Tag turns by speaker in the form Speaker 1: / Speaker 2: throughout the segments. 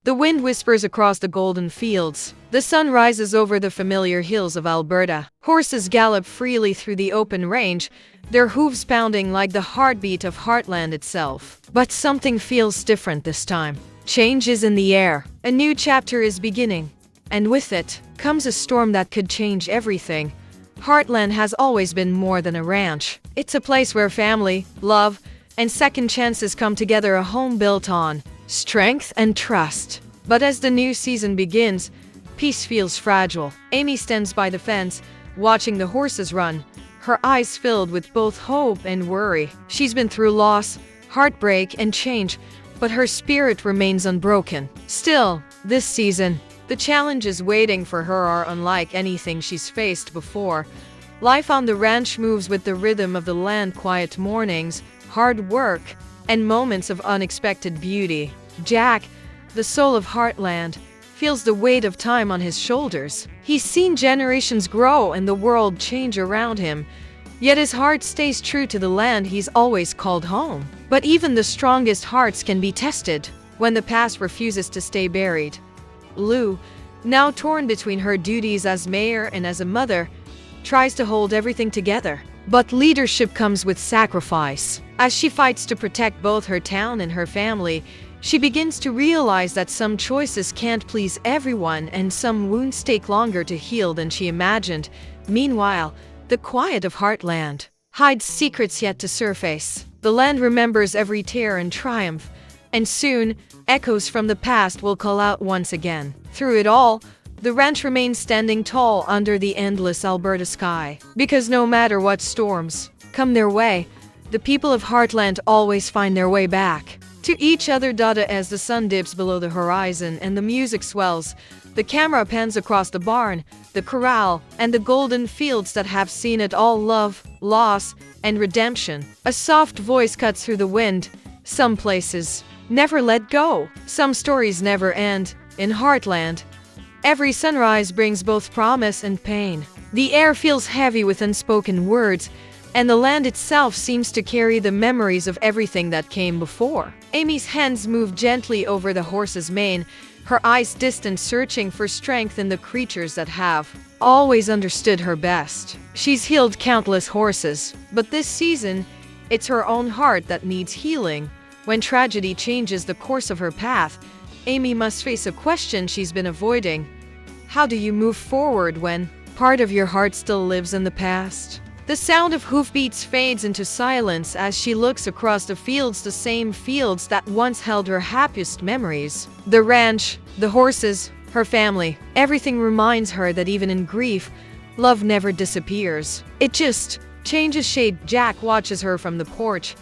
Speaker 1: The wind whispers across the golden fields. The sun rises over the familiar hills of Alberta. Horses gallop freely through the open range, their hooves pounding like the heartbeat of Heartland itself. But something feels different this time. Change is in the air. A new chapter is beginning. And with it comes a storm that could change everything. Heartland has always been more than a ranch. It's a place where family, love, and second chances come together, a home built on strength and trust. But as the new season begins, peace feels fragile. Amy stands by the fence, watching the horses run, her eyes filled with both hope and worry. She's been through loss, heartbreak, and change, but her spirit remains unbroken. Still, this season, the challenges waiting for her are unlike anything she's faced before. Life on the ranch moves with the rhythm of the land, quiet mornings, hard work, and moments of unexpected beauty. Jack, the soul of Heartland, feels the weight of time on his shoulders. He's seen generations grow and the world change around him, yet his heart stays true to the land he's always called home. But even the strongest hearts can be tested when the past refuses to stay buried. Lou, now torn between her duties as mayor and as a mother, tries to hold everything together. But leadership comes with sacrifice. As she fights to protect both her town and her family, she begins to realize that some choices can't please everyone and some wounds take longer to heal than she imagined. Meanwhile, the quiet of Heartland hides secrets yet to surface. The land remembers every tear and triumph, and soon, echoes from the past will call out once again. Through it all, the ranch remains standing tall under the endless Alberta sky. Because no matter what storms come their way, the people of Heartland always find their way back to each other. As the sun dips below the horizon and the music swells, the camera pans across the barn, the corral, and the golden fields that have seen it all: love, loss, and redemption. A soft voice cuts through the wind. Some places never let go. Some stories never end. In Heartland, every sunrise brings both promise and pain. The air feels heavy with unspoken words, and the land itself seems to carry the memories of everything that came before. Amy's hands move gently over the horse's mane, her eyes distant, searching for strength in the creatures that have always understood her best. She's healed countless horses, but this season, it's her own heart that needs healing. When tragedy changes the course of her path, Amy must face a question she's been avoiding. How do you move forward when part of your heart still lives in the past? The sound of hoofbeats fades into silence as she looks across the fields, the same fields that once held her happiest memories. The ranch, the horses, her family, everything reminds her that even in grief, love never disappears. It just changes shade. Jack watches her from the porch,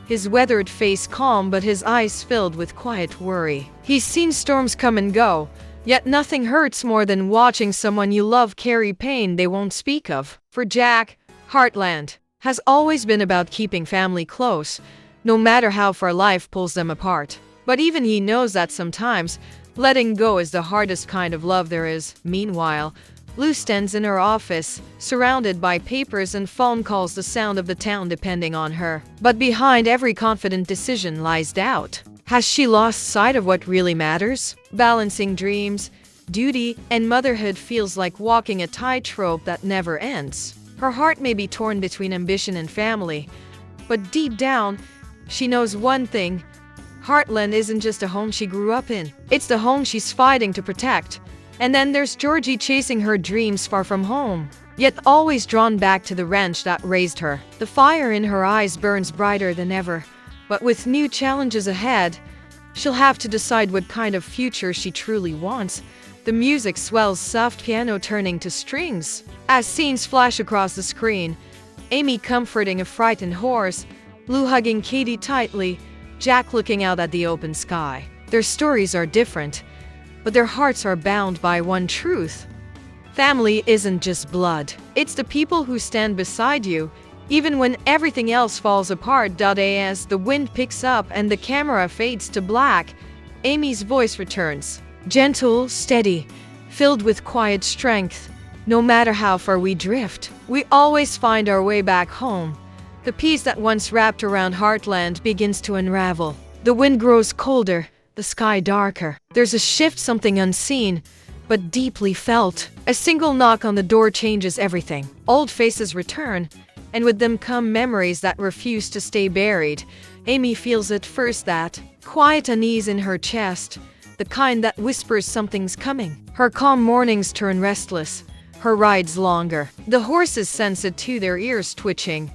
Speaker 1: his weathered face calm but his eyes filled with quiet worry. He's seen storms come and go, yet nothing hurts more than watching someone you love carry pain they won't speak of. For Jack, Heartland has always been about keeping family close, no matter how far life pulls them apart. But even he knows that sometimes letting go is the hardest kind of love there is. Meanwhile, Lou stands in her office, surrounded by papers and phone calls, the sound of the town depending on her. But behind every confident decision lies doubt. Has she lost sight of what really matters? Balancing dreams, duty, and motherhood feels like walking a tightrope that never ends. Her heart may be torn between ambition and family, but deep down, she knows one thing: Heartland isn't just a home she grew up in. It's the home she's fighting to protect. And then there's Georgie, chasing her dreams far from home, yet always drawn back to the ranch that raised her. The fire in her eyes burns brighter than ever, but with new challenges ahead, she'll have to decide what kind of future she truly wants. The music swells, soft piano turning to strings. As scenes flash across the screen, Amy comforting a frightened horse, Lou hugging Katie tightly, Jack looking out at the open sky. Their stories are different, but their hearts are bound by one truth: family isn't just blood. It's the people who stand beside you, even when everything else falls apart. As the wind picks up and the camera fades to black, Amy's voice returns. Gentle, steady, filled with quiet strength. No matter how far we drift, we always find our way back home. The peace that once wrapped around Heartland begins to unravel. The wind grows colder, the sky darker. There's a shift, something unseen, but deeply felt. A single knock on the door changes everything. Old faces return, and with them come memories that refuse to stay buried. Amy feels at first that quiet unease in her chest, the kind that whispers something's coming. Her calm mornings turn restless, her rides longer. The horses sense it too, their ears twitching,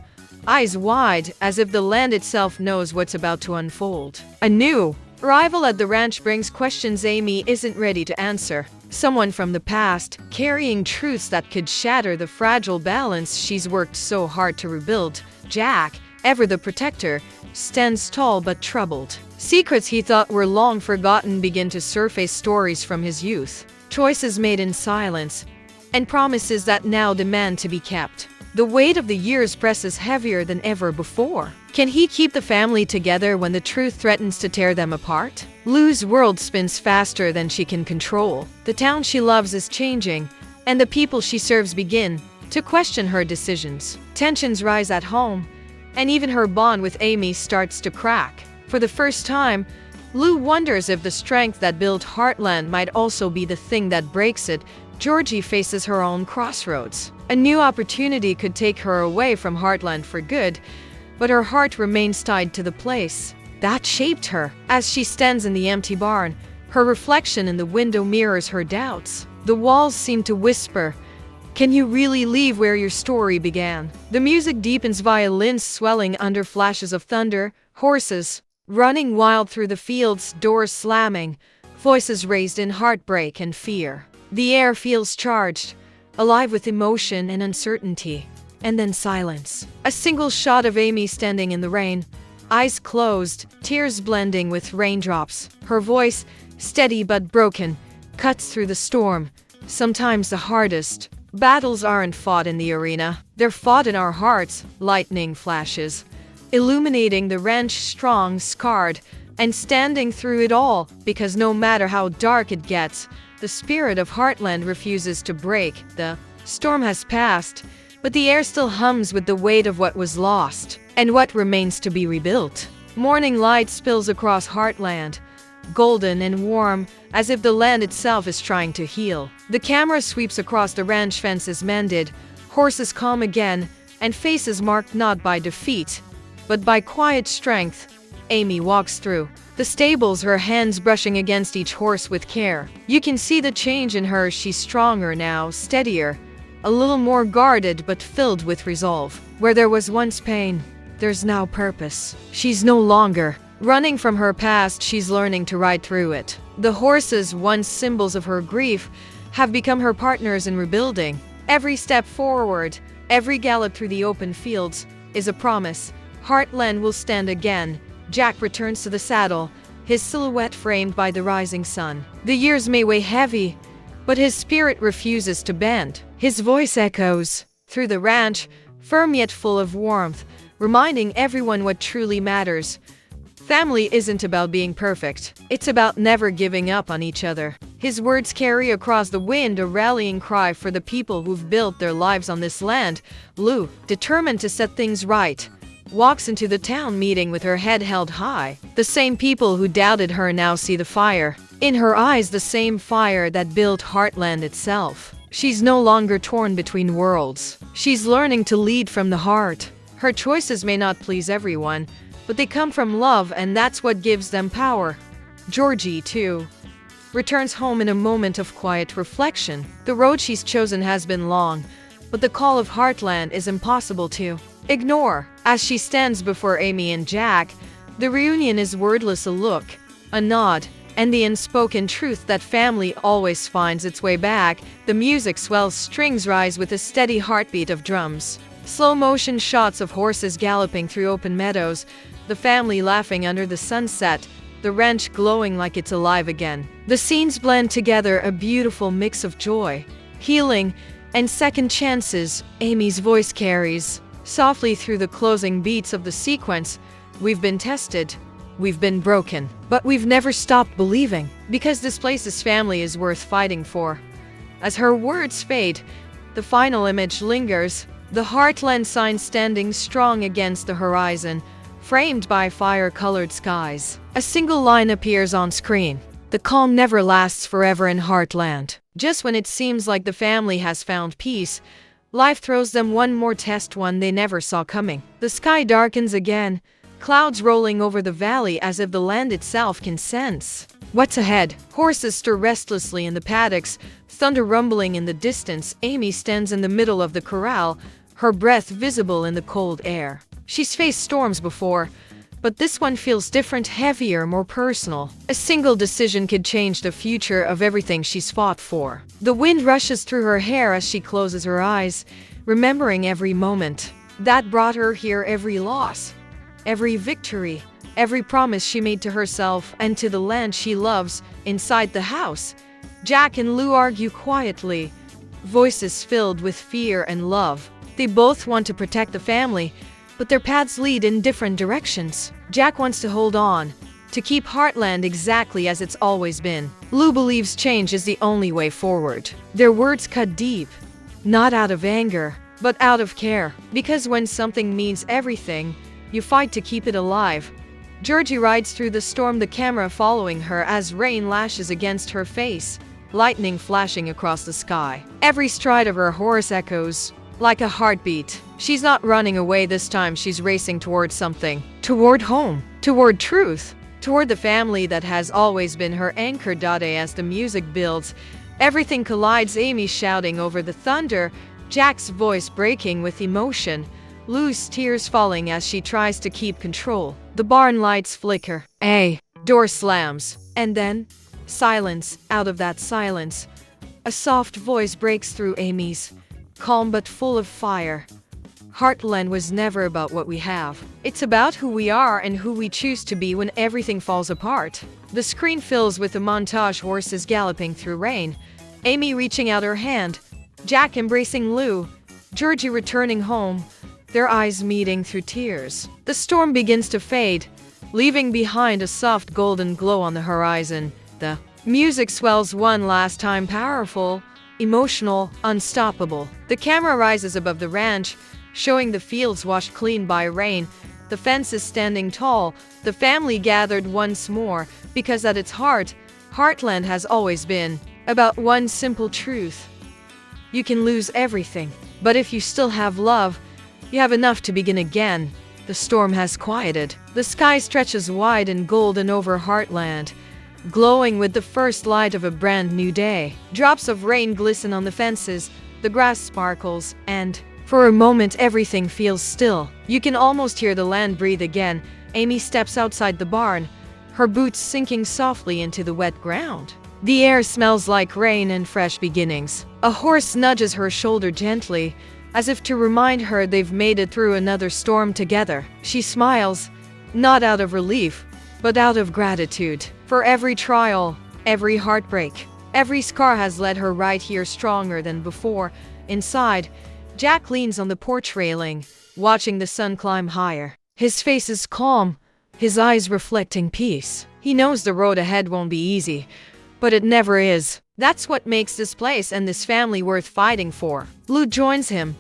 Speaker 1: eyes wide, as if the land itself knows what's about to unfold. A new arrival at the ranch brings questions Amy isn't ready to answer. Someone from the past, carrying truths that could shatter the fragile balance she's worked so hard to rebuild. Jack, ever the protector, stands tall but troubled. Secrets he thought were long forgotten begin to surface, stories from his youth, choices made in silence, and promises that now demand to be kept. The weight of the years presses heavier than ever before. Can he keep the family together when the truth threatens to tear them apart? Lou's world spins faster than she can control. The town she loves is changing, and the people she serves begin to question her decisions. Tensions rise at home, and even her bond with Amy starts to crack. For the first time, Lou wonders if the strength that built Heartland might also be the thing that breaks it. Georgie faces her own crossroads. A new opportunity could take her away from Heartland for good, but her heart remains tied to the place that shaped her. As she stands in the empty barn, her reflection in the window mirrors her doubts. The walls seem to whisper, "Can you really leave where your story began?" The music deepens, violins swelling under flashes of thunder, horses running wild through the fields, doors slamming, voices raised in heartbreak and fear. The air feels charged, alive with emotion and uncertainty. And then silence. A single shot of Amy standing in the rain, eyes closed, tears blending with raindrops. Her voice, steady but broken, cuts through the storm. Sometimes the hardest battles aren't fought in the arena. They're fought in our hearts. Lightning flashes, illuminating the ranch, strong, scarred, and standing through it all, because no matter how dark it gets, the spirit of Heartland refuses to break. The storm has passed, but the air still hums with the weight of what was lost and what remains to be rebuilt. Morning light spills across Heartland, golden and warm, as if the land itself is trying to heal. The camera sweeps across the ranch, fences mended, horses calm again, and faces marked not by defeat, but by quiet strength. Amy walks through the stables, her hands brushing against each horse with care. You can see the change in her. She's stronger now, steadier, a little more guarded, but filled with resolve. Where there was once pain, there's now purpose. She's no longer running from her past, she's learning to ride through it. The horses, once symbols of her grief, have become her partners in rebuilding. Every step forward, every gallop through the open fields, is a promise. Heartland will stand again. Jack returns to the saddle, his silhouette framed by the rising sun. The years may weigh heavy, but his spirit refuses to bend. His voice echoes through the ranch, firm yet full of warmth, reminding everyone what truly matters. Family isn't about being perfect. It's about never giving up on each other. His words carry across the wind a rallying cry for the people who've built their lives on this land. Lou, determined to set things right, walks into the town meeting with her head held high. The same people who doubted her now see the fire in her eyes, the same fire that built Heartland itself. She's no longer torn between worlds. She's learning to lead from the heart. Her choices may not please everyone, but they come from love, and that's what gives them power. Georgie, too, returns home in a moment of quiet reflection. The road she's chosen has been long, but the call of Heartland is impossible to ignore. As she stands before Amy and Jack, the reunion is wordless, a look, a nod, and the unspoken truth that family always finds its way back. The music swells, strings rise with a steady heartbeat of drums. Slow motion shots of horses galloping through open meadows, the family laughing under the sunset, the ranch glowing like it's alive again. The scenes blend together, a beautiful mix of joy, healing, and second chances. Amy's voice carries softly through the closing beats of the sequence. We've been tested, we've been broken, but we've never stopped believing, because this place's family is worth fighting for. As her words fade, the final image lingers, the Heartland sign standing strong against the horizon, framed by fire-colored skies. A single line appears on screen. The calm never lasts forever in Heartland. Just when it seems like the family has found peace, life throws them one more test, one they never saw coming. The sky darkens again, clouds rolling over the valley as if the land itself can sense what's ahead. Horses stir restlessly in the paddocks, thunder rumbling in the distance. Amy stands in the middle of the corral, her breath visible in the cold air. She's faced storms before, but this one feels different, heavier, more personal. A single decision could change the future of everything she's fought for. The wind rushes through her hair as she closes her eyes, remembering every moment that brought her here, every loss, every victory, every promise she made to herself and to the land she loves. Inside the house, Jack and Lou argue quietly, voices filled with fear and love. They both want to protect the family, but their paths lead in different directions. Jack wants to hold on, to keep Heartland exactly as it's always been. Lou believes change is the only way forward. Their words cut deep, not out of anger, but out of care. Because when something means everything, you fight to keep it alive. Georgie rides through the storm, the camera following her as rain lashes against her face, lightning flashing across the sky. Every stride of her horse echoes like a heartbeat. She's not running away this time, she's racing toward something. Toward home, toward truth, toward the family that has always been her anchor. As the music builds, everything collides. Amy shouting over the thunder, Jack's voice breaking with emotion, Lou's tears falling as she tries to keep control. The barn lights flicker. A door slams. And then, silence. Out of that silence, a soft voice breaks through. Amy's, calm but full of fire. Heartland was never about what we have. It's about who we are and who we choose to be when everything falls apart. The screen fills with a montage, horses galloping through rain, Amy reaching out her hand, Jack embracing Lou, Georgie returning home, their eyes meeting through tears. The storm begins to fade, leaving behind a soft golden glow on the horizon. The music swells one last time, powerful, emotional, unstoppable. The camera rises above the ranch, showing the fields washed clean by rain, the fences standing tall, the family gathered once more, because at its heart, Heartland has always been about one simple truth. You can lose everything, but if you still have love, you have enough to begin again. The storm has quieted. The sky stretches wide and golden over Heartland, glowing with the first light of a brand new day. Drops of rain glisten on the fences, the grass sparkles, and for a moment everything feels still. You can almost hear the land breathe again. Amy steps outside the barn, her boots sinking softly into the wet ground. The air smells like rain and fresh beginnings. A horse nudges her shoulder gently, as if to remind her they've made it through another storm together. She smiles, not out of relief, but out of gratitude. For every trial, every heartbreak, every scar has led her right here, stronger than before. Inside, Jack leans on the porch railing, watching the sun climb higher. His face is calm, his eyes reflecting peace. He knows the road ahead won't be easy, but it never is. That's what makes this place and this family worth fighting for. Lou joins him,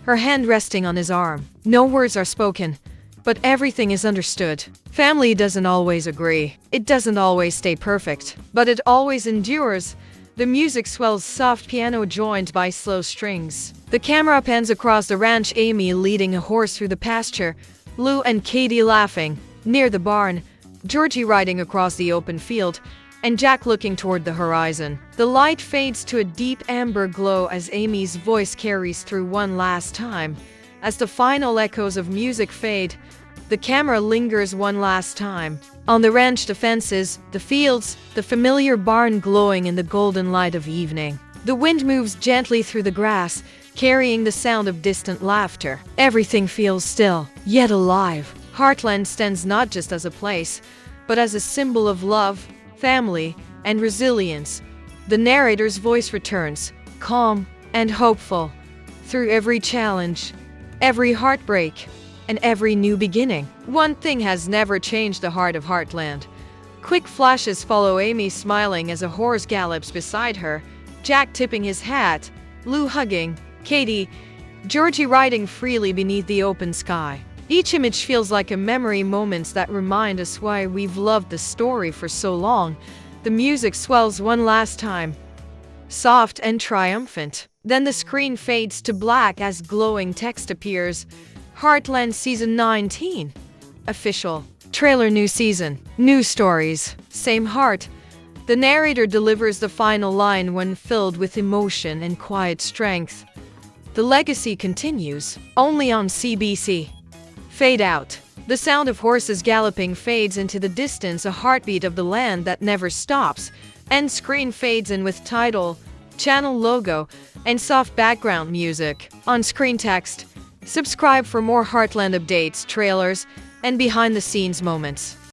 Speaker 1: her hand resting on his arm. No words are spoken, but everything is understood. Family doesn't always agree. It doesn't always stay perfect, but it always endures. The music swells, soft piano joined by slow strings. The camera pans across the ranch, Amy leading a horse through the pasture, Lou and Katie laughing. Near the barn, Georgie riding across the open field, and Jack looking toward the horizon. The light fades to a deep amber glow as Amy's voice carries through one last time. As the final echoes of music fade, the camera lingers one last time. On the ranch, the fences, the fields, the familiar barn glowing in the golden light of evening. The wind moves gently through the grass, carrying the sound of distant laughter. Everything feels still, yet alive. Heartland stands not just as a place, but as a symbol of love, family, and resilience. The narrator's voice returns, calm and hopeful, through every challenge, every heartbreak, and every new beginning. One thing has never changed the heart of Heartland. Quick flashes follow Amy smiling as a horse gallops beside her, Jack tipping his hat, Lou hugging, Katie, Georgie riding freely beneath the open sky. Each image feels like a memory, moments that remind us why we've loved the story for so long. The music swells one last time, soft and triumphant. Then the screen fades to black as glowing text appears. Heartland Season 19. Official. Trailer. New season. New stories. Same heart. The narrator delivers the final line, one filled with emotion and quiet strength. The legacy continues, only on CBC. Fade out. The sound of horses galloping fades into the distance, a heartbeat of the land that never stops. End screen fades in with title, channel logo, and soft background music. On-screen text. Subscribe for more Heartland updates, trailers, and behind-the-scenes moments.